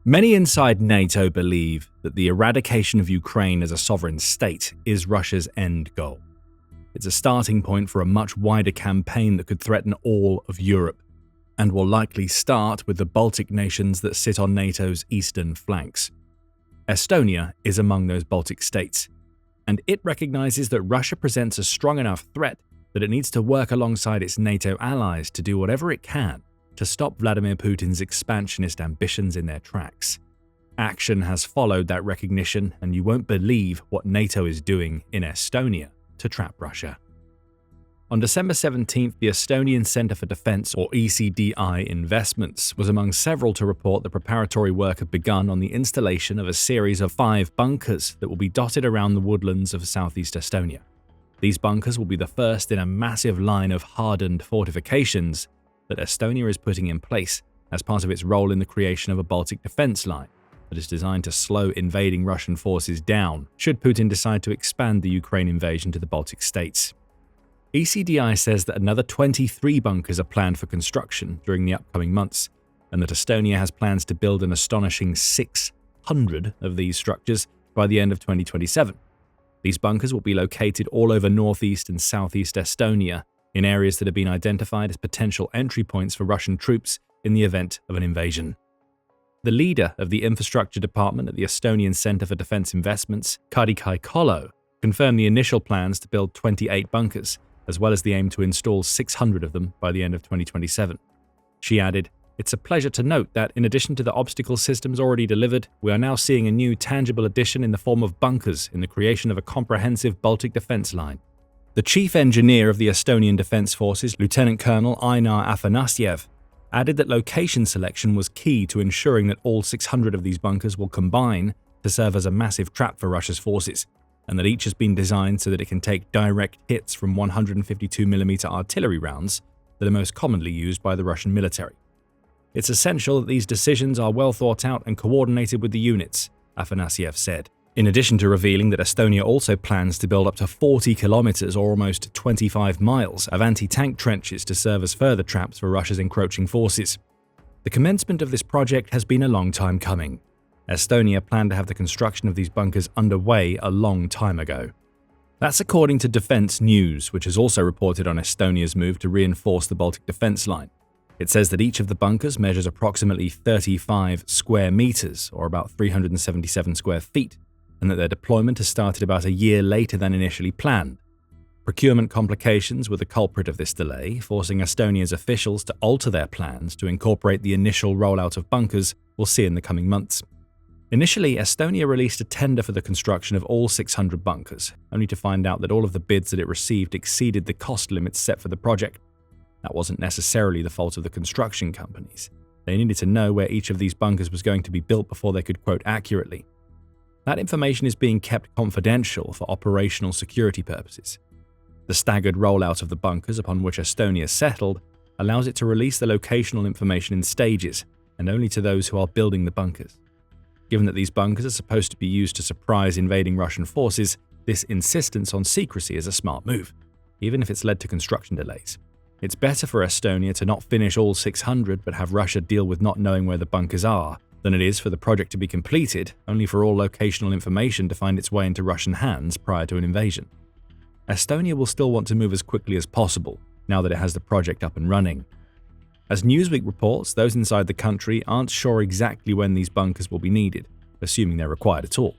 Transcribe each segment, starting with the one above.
Many inside NATO believe that the eradication of Ukraine as a sovereign state is Russia's end goal. It's a starting point for a much wider campaign that could threaten all of Europe, and will likely start with the Baltic nations that sit on NATO's eastern flanks. Estonia is among those Baltic states, and it recognizes that Russia presents a strong enough threat that it needs to work alongside its NATO allies to do whatever it can to stop Vladimir Putin's expansionist ambitions in their tracks. Action has followed that recognition, and you won't believe what NATO is doing in Estonia to trap Russia. On December 17th, the Estonian Centre for Defence, or ECDI Investments, was among several to report that preparatory work had begun on the installation of a series of 5 bunkers that will be dotted around the woodlands of southeast Estonia. These bunkers will be the first in a massive line of hardened fortifications that Estonia is putting in place as part of its role in the creation of a Baltic Defense Line that is designed to slow invading Russian forces down should Putin decide to expand the Ukraine invasion to the Baltic states. ECDI says that another 23 bunkers are planned for construction during the upcoming months, and that Estonia has plans to build an astonishing 600 of these structures by the end of 2027. These bunkers will be located all over northeast and southeast Estonia, in areas that have been identified as potential entry points for Russian troops in the event of an invasion. The leader of the infrastructure department at the Estonian Centre for Defence Investments, Kari Kolo, confirmed the initial plans to build 28 bunkers, as well as the aim to install 600 of them by the end of 2027. She added, "It's a pleasure to note that in addition to the obstacle systems already delivered, we are now seeing a new tangible addition in the form of bunkers in the creation of a comprehensive Baltic Defense Line." The chief engineer of the Estonian Defence Forces, Lieutenant Colonel Ainar Afanasyev, added that location selection was key to ensuring that all 600 of these bunkers will combine to serve as a massive trap for Russia's forces, and that each has been designed so that it can take direct hits from 152mm artillery rounds that are most commonly used by the Russian military. "It's essential that these decisions are well thought out and coordinated with the units," Afanasyev said, in addition to revealing that Estonia also plans to build up to 40 kilometers or almost 25 miles of anti-tank trenches to serve as further traps for Russia's encroaching forces. The commencement of this project has been a long time coming. Estonia planned to have the construction of these bunkers underway a long time ago. That's according to Defense News, which has also reported on Estonia's move to reinforce the Baltic Defense Line. It says that each of the bunkers measures approximately 35 square meters, or about 377 square feet, and that their deployment has started about a year later than initially planned. Procurement complications were the culprit of this delay, forcing Estonia's officials to alter their plans to incorporate the initial rollout of bunkers we'll see in the coming months. Initially, Estonia released a tender for the construction of all 600 bunkers, only to find out that all of the bids that it received exceeded the cost limits set for the project. That wasn't necessarily the fault of the construction companies. They needed to know where each of these bunkers was going to be built before they could quote accurately. That information is being kept confidential for operational security purposes. The staggered rollout of the bunkers upon which Estonia settled allows it to release the locational information in stages, and only to those who are building the bunkers. Given that these bunkers are supposed to be used to surprise invading Russian forces, this insistence on secrecy is a smart move, even if it's led to construction delays. It's better for Estonia to not finish all 600 but have Russia deal with not knowing where the bunkers are, than it is for the project to be completed, only for all locational information to find its way into Russian hands prior to an invasion. Estonia will still want to move as quickly as possible, now that it has the project up and running. As Newsweek reports, those inside the country aren't sure exactly when these bunkers will be needed, assuming they're required at all.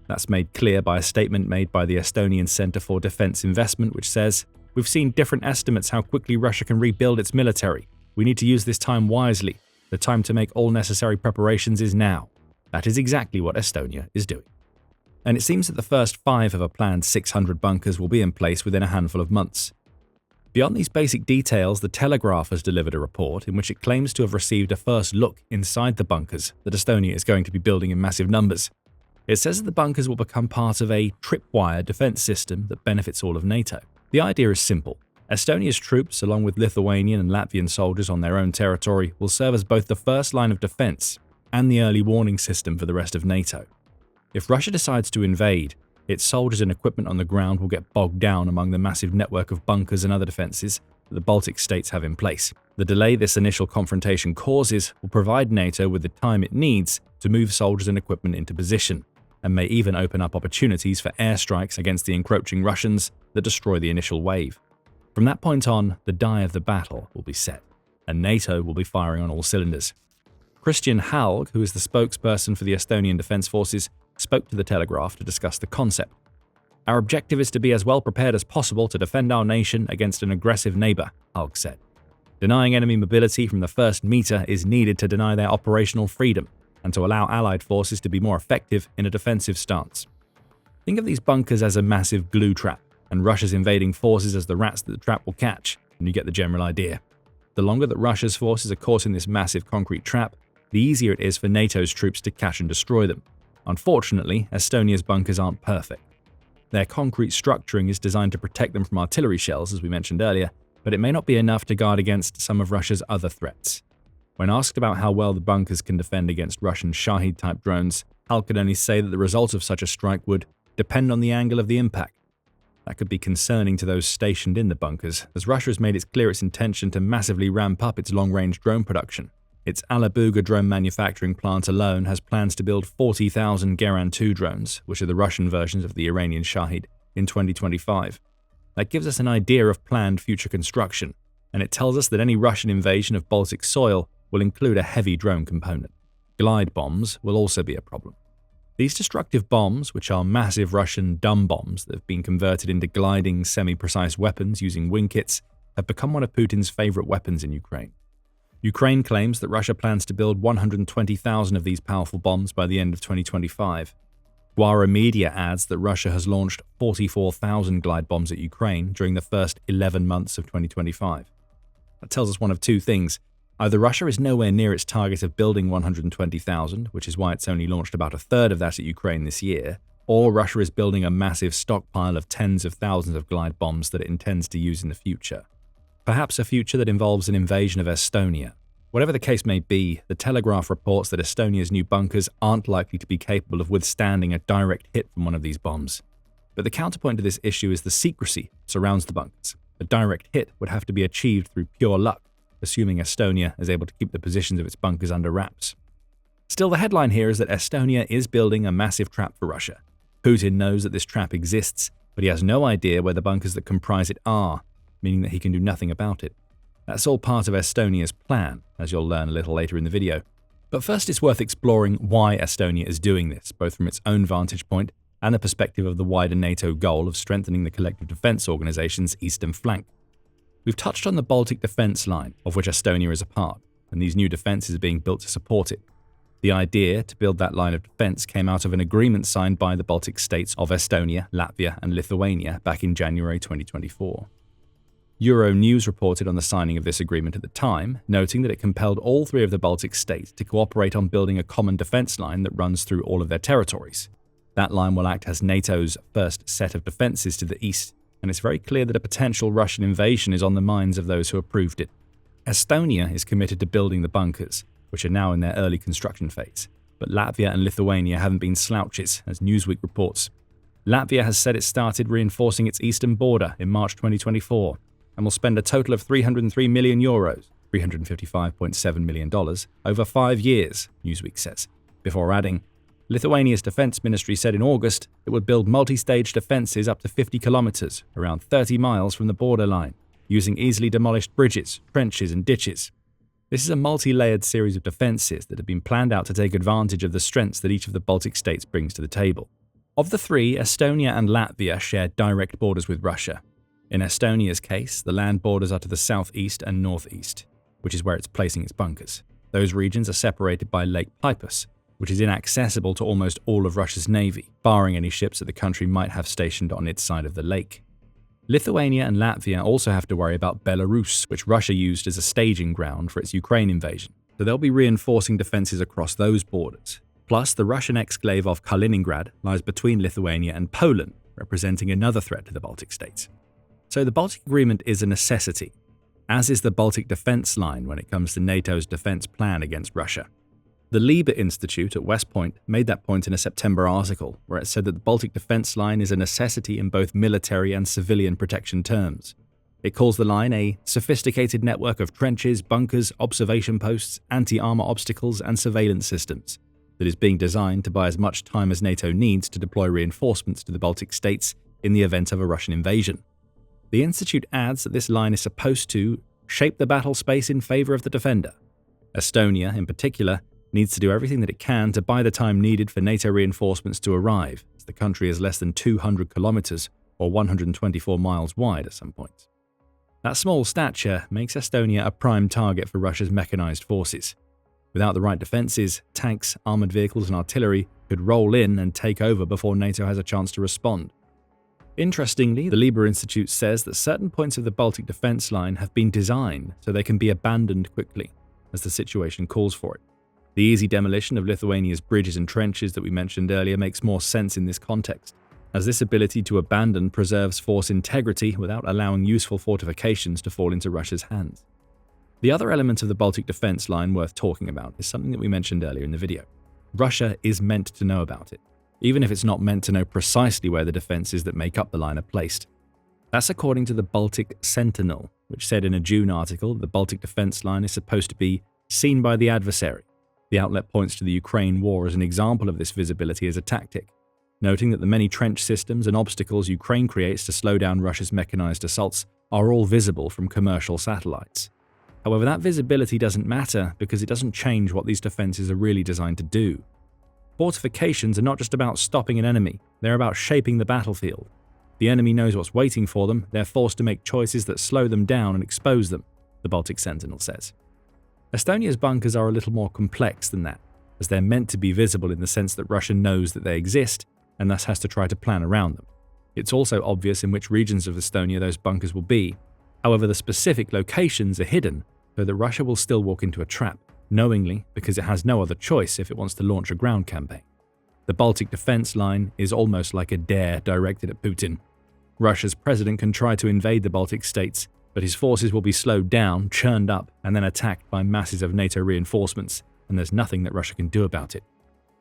That's made clear by a statement made by the Estonian Centre for Defence Investment, which says, "We've seen different estimates how quickly Russia can rebuild its military. We need to use this time wisely. The time to make all necessary preparations is now." That is exactly what Estonia is doing. And it seems that the first 5 of a planned 600 bunkers will be in place within a handful of months. Beyond these basic details, The Telegraph has delivered a report in which it claims to have received a first look inside the bunkers that Estonia is going to be building in massive numbers. It says that the bunkers will become part of a tripwire defense system that benefits all of NATO. The idea is simple. Estonia's troops, along with Lithuanian and Latvian soldiers on their own territory, will serve as both the first line of defense and the early warning system for the rest of NATO. If Russia decides to invade, its soldiers and equipment on the ground will get bogged down among the massive network of bunkers and other defenses, that the Baltic states have in place. The delay this initial confrontation causes will provide NATO with the time it needs to move soldiers and equipment into position, and may even open up opportunities for airstrikes against the encroaching Russians that destroy the initial wave. From that point on, the die of the battle will be set, and NATO will be firing on all cylinders. Christian Halg, who is the spokesperson for the Estonian Defence Forces, spoke to the Telegraph to discuss the concept. "Our objective is to be as well prepared as possible to defend our nation against an aggressive neighbour," Halg said. "Denying enemy mobility from the first metre is needed to deny their operational freedom and to allow Allied forces to be more effective in a defensive stance. Think of these bunkers as a massive glue trap, and Russia's invading forces as the rats that the trap will catch, and you get the general idea. The longer that Russia's forces are caught in this massive concrete trap, the easier it is for NATO's troops to catch and destroy them. Unfortunately, Estonia's bunkers aren't perfect. Their concrete structuring is designed to protect them from artillery shells, as we mentioned earlier, but it may not be enough to guard against some of Russia's other threats." When asked about how well the bunkers can defend against Russian Shahid-type drones, Hal could only say that the result of such a strike would depend on the angle of the impact. That could be concerning to those stationed in the bunkers, as Russia has made it clear its intention to massively ramp up its long-range drone production. Its Alabuga drone manufacturing plant alone has plans to build 40,000 Geran 2 drones, which are the Russian versions of the Iranian Shahid, in 2025. That gives us an idea of planned future construction, and it tells us that any Russian invasion of Baltic soil will include a heavy drone component. Glide bombs will also be a problem. These destructive bombs, which are massive Russian dumb bombs that have been converted into gliding, semi-precise weapons using wing kits, have become one of Putin's favorite weapons in Ukraine. Ukraine claims that Russia plans to build 120,000 of these powerful bombs by the end of 2025. Guara Media adds that Russia has launched 44,000 glide bombs at Ukraine during the first 11 months of 2025. That tells us one of two things. Either Russia is nowhere near its target of building 120,000, which is why it's only launched about a third of that at Ukraine this year, or Russia is building a massive stockpile of tens of thousands of glide bombs that it intends to use in the future. Perhaps a future that involves an invasion of Estonia. Whatever the case may be, the Telegraph reports that Estonia's new bunkers aren't likely to be capable of withstanding a direct hit from one of these bombs. But the counterpoint to this issue is the secrecy that surrounds the bunkers. A direct hit would have to be achieved through pure luck, assuming Estonia is able to keep the positions of its bunkers under wraps. Still, the headline here is that Estonia is building a massive trap for Russia. Putin knows that this trap exists, but he has no idea where the bunkers that comprise it are, meaning that he can do nothing about it. That's all part of Estonia's plan, as you'll learn a little later in the video. But first it's worth exploring why Estonia is doing this, both from its own vantage point and the perspective of the wider NATO goal of strengthening the collective defence organisation's eastern flank. We've touched on the Baltic Defense Line, of which Estonia is a part, and these new defences are being built to support it. The idea to build that line of defence came out of an agreement signed by the Baltic states of Estonia, Latvia and Lithuania back in January 2024. Euronews reported on the signing of this agreement at the time, noting that it compelled all three of the Baltic states to cooperate on building a common defence line that runs through all of their territories. That line will act as NATO's first set of defences to the east, and it's very clear that a potential Russian invasion is on the minds of those who approved it. Estonia is committed to building the bunkers, which are now in their early construction phase, but Latvia and Lithuania haven't been slouches, as Newsweek reports. Latvia has said it started reinforcing its eastern border in March 2024, and will spend a total of €303 million, $355.7 million, over 5 years, Newsweek says, before adding, Lithuania's defence ministry said in August it would build multi-stage defences up to 50 kilometres, around 30 miles from the borderline, using easily demolished bridges, trenches and ditches. This is a multi-layered series of defences that have been planned out to take advantage of the strengths that each of the Baltic states brings to the table. Of the three, Estonia and Latvia share direct borders with Russia. In Estonia's case, the land borders are to the southeast and northeast, which is where it's placing its bunkers. Those regions are separated by Lake Peipus, which is inaccessible to almost all of Russia's navy, barring any ships that the country might have stationed on its side of the lake. Lithuania and Latvia also have to worry about Belarus, which Russia used as a staging ground for its Ukraine invasion, so they'll be reinforcing defences across those borders. Plus, the Russian exclave of Kaliningrad lies between Lithuania and Poland, representing another threat to the Baltic states. So the Baltic Agreement is a necessity, as is the Baltic Defense Line when it comes to NATO's defense plan against Russia. The Liebe Institute at West Point made that point in a September article where it said that the Baltic Defense Line is a necessity in both military and civilian protection terms. It calls the line a sophisticated network of trenches, bunkers, observation posts, anti-armor obstacles, and surveillance systems that is being designed to buy as much time as NATO needs to deploy reinforcements to the Baltic states in the event of a Russian invasion. The Institute adds that this line is supposed to shape the battle space in favor of the defender. Estonia, in particular, needs to do everything that it can to buy the time needed for NATO reinforcements to arrive, as the country is less than 200 kilometers or 124 miles wide at some point. That small stature makes Estonia a prime target for Russia's mechanized forces. Without the right defenses, tanks, armored vehicles, and artillery could roll in and take over before NATO has a chance to respond. Interestingly, the Liber Institute says that certain points of the Baltic Defense Line have been designed so they can be abandoned quickly, as the situation calls for it. The easy demolition of Lithuania's bridges and trenches that we mentioned earlier makes more sense in this context, as this ability to abandon preserves force integrity without allowing useful fortifications to fall into Russia's hands. The other element of the Baltic Defense Line worth talking about is something that we mentioned earlier in the video. Russia is meant to know about it, even if it's not meant to know precisely where the defenses that make up the line are placed. That's according to the Baltic Sentinel, which said in a June article that the Baltic Defense Line is supposed to be seen by the adversary. The outlet points to the Ukraine war as an example of this visibility as a tactic, noting that the many trench systems and obstacles Ukraine creates to slow down Russia's mechanized assaults are all visible from commercial satellites. However, that visibility doesn't matter because it doesn't change what these defenses are really designed to do. Fortifications are not just about stopping an enemy, they're about shaping the battlefield. The enemy knows what's waiting for them, they're forced to make choices that slow them down and expose them, the Baltic Sentinel says. Estonia's bunkers are a little more complex than that, as they're meant to be visible in the sense that Russia knows that they exist and thus has to try to plan around them. It's also obvious in which regions of Estonia those bunkers will be. However, the specific locations are hidden, so that Russia will still walk into a trap, knowingly, because it has no other choice if it wants to launch a ground campaign. The Baltic Defense Line is almost like a dare directed at Putin. Russia's president can try to invade the Baltic states, but his forces will be slowed down, churned up, and then attacked by masses of NATO reinforcements, and there's nothing that Russia can do about it.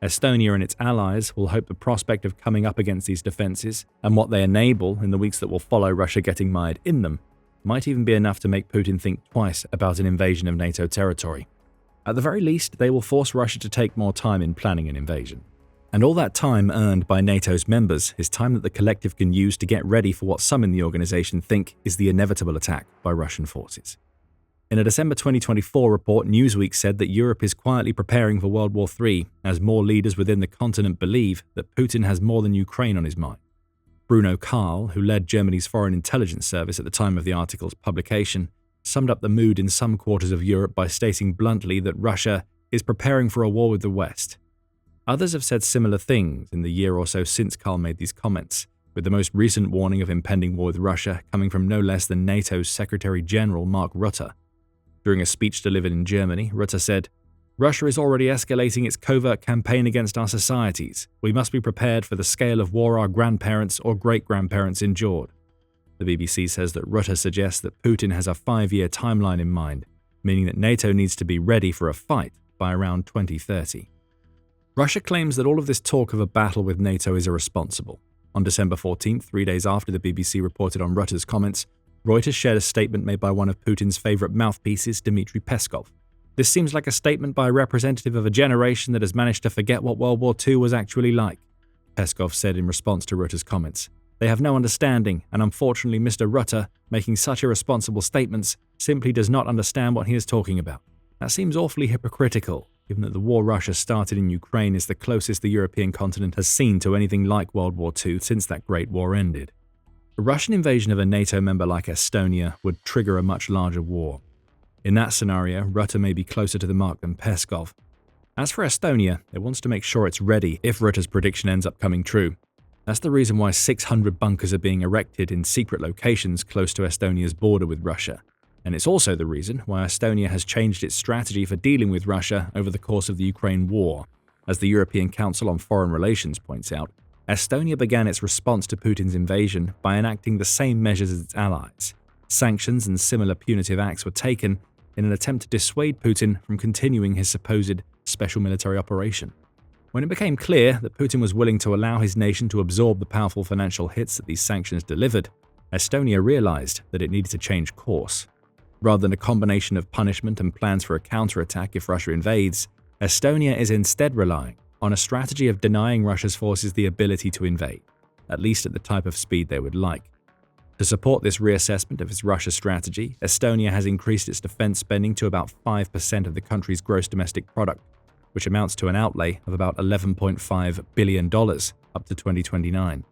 Estonia and its allies will hope the prospect of coming up against these defenses, and what they enable in the weeks that will follow Russia getting mired in them, might even be enough to make Putin think twice about an invasion of NATO territory. At the very least, they will force Russia to take more time in planning an invasion. And all that time earned by NATO's members is time that the collective can use to get ready for what some in the organization think is the inevitable attack by Russian forces. In a December 2024 report, Newsweek said that Europe is quietly preparing for World War III, as more leaders within the continent believe that Putin has more than Ukraine on his mind. Bruno Karl, who led Germany's Foreign Intelligence Service at the time of the article's publication, summed up the mood in some quarters of Europe by stating bluntly that Russia is preparing for a war with the West. Others have said similar things in the year or so since Karl made these comments, with the most recent warning of impending war with Russia coming from no less than NATO's Secretary General Mark Rutte. During a speech delivered in Germany, Rutte said, "Russia is already escalating its covert campaign against our societies. We must be prepared for the scale of war our grandparents or great-grandparents endured." The BBC says that Rutte suggests that Putin has a 5-year timeline in mind, meaning that NATO needs to be ready for a fight by around 2030. Russia claims that all of this talk of a battle with NATO is irresponsible. On December 14th, 3 days after the BBC reported on Rutte's comments, Reuters shared a statement made by one of Putin's favorite mouthpieces, Dmitry Peskov. "This seems like a statement by a representative of a generation that has managed to forget what World War II was actually like," Peskov said in response to Rutte's comments. "They have no understanding, and unfortunately Mr. Rutte, making such irresponsible statements, simply does not understand what he is talking about. That seems awfully hypocritical, given that the war Russia started in Ukraine is the closest the European continent has seen to anything like World War II since that Great War ended." A Russian invasion of a NATO member like Estonia would trigger a much larger war. In that scenario, Rutte may be closer to the mark than Peskov. As for Estonia, it wants to make sure it's ready if Rutte's prediction ends up coming true. That's the reason why 600 bunkers are being erected in secret locations close to Estonia's border with Russia. And it's also the reason why Estonia has changed its strategy for dealing with Russia over the course of the Ukraine war. As the European Council on Foreign Relations points out, Estonia began its response to Putin's invasion by enacting the same measures as its allies. Sanctions and similar punitive acts were taken in an attempt to dissuade Putin from continuing his supposed special military operation. When it became clear that Putin was willing to allow his nation to absorb the powerful financial hits that these sanctions delivered, Estonia realized that it needed to change course. Rather than a combination of punishment and plans for a counterattack if Russia invades, Estonia is instead relying on a strategy of denying Russia's forces the ability to invade, at least at the type of speed they would like. To support this reassessment of its Russia strategy, Estonia has increased its defense spending to about 5% of the country's gross domestic product, which amounts to an outlay of about $11.5 billion up to 2029.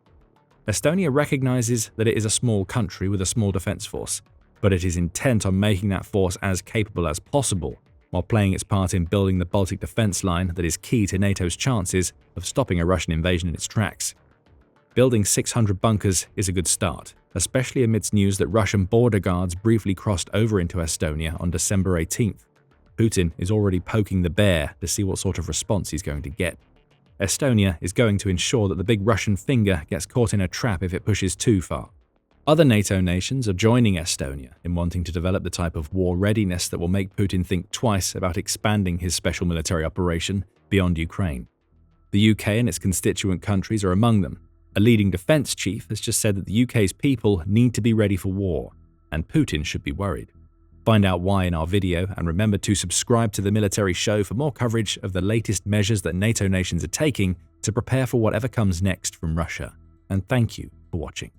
Estonia recognizes that it is a small country with a small defense force, but it is intent on making that force as capable as possible, while playing its part in building the Baltic Defense Line that is key to NATO's chances of stopping a Russian invasion in its tracks. Building 600 bunkers is a good start, especially amidst news that Russian border guards briefly crossed over into Estonia on December 18th. Putin is already poking the bear to see what sort of response he's going to get. Estonia is going to ensure that the big Russian finger gets caught in a trap if it pushes too far. Other NATO nations are joining Estonia in wanting to develop the type of war readiness that will make Putin think twice about expanding his special military operation beyond Ukraine. The UK and its constituent countries are among them. A leading defense chief has just said that the UK's people need to be ready for war, and Putin should be worried. Find out why in our video, and remember to subscribe to the Military Show for more coverage of the latest measures that NATO nations are taking to prepare for whatever comes next from Russia. And thank you for watching.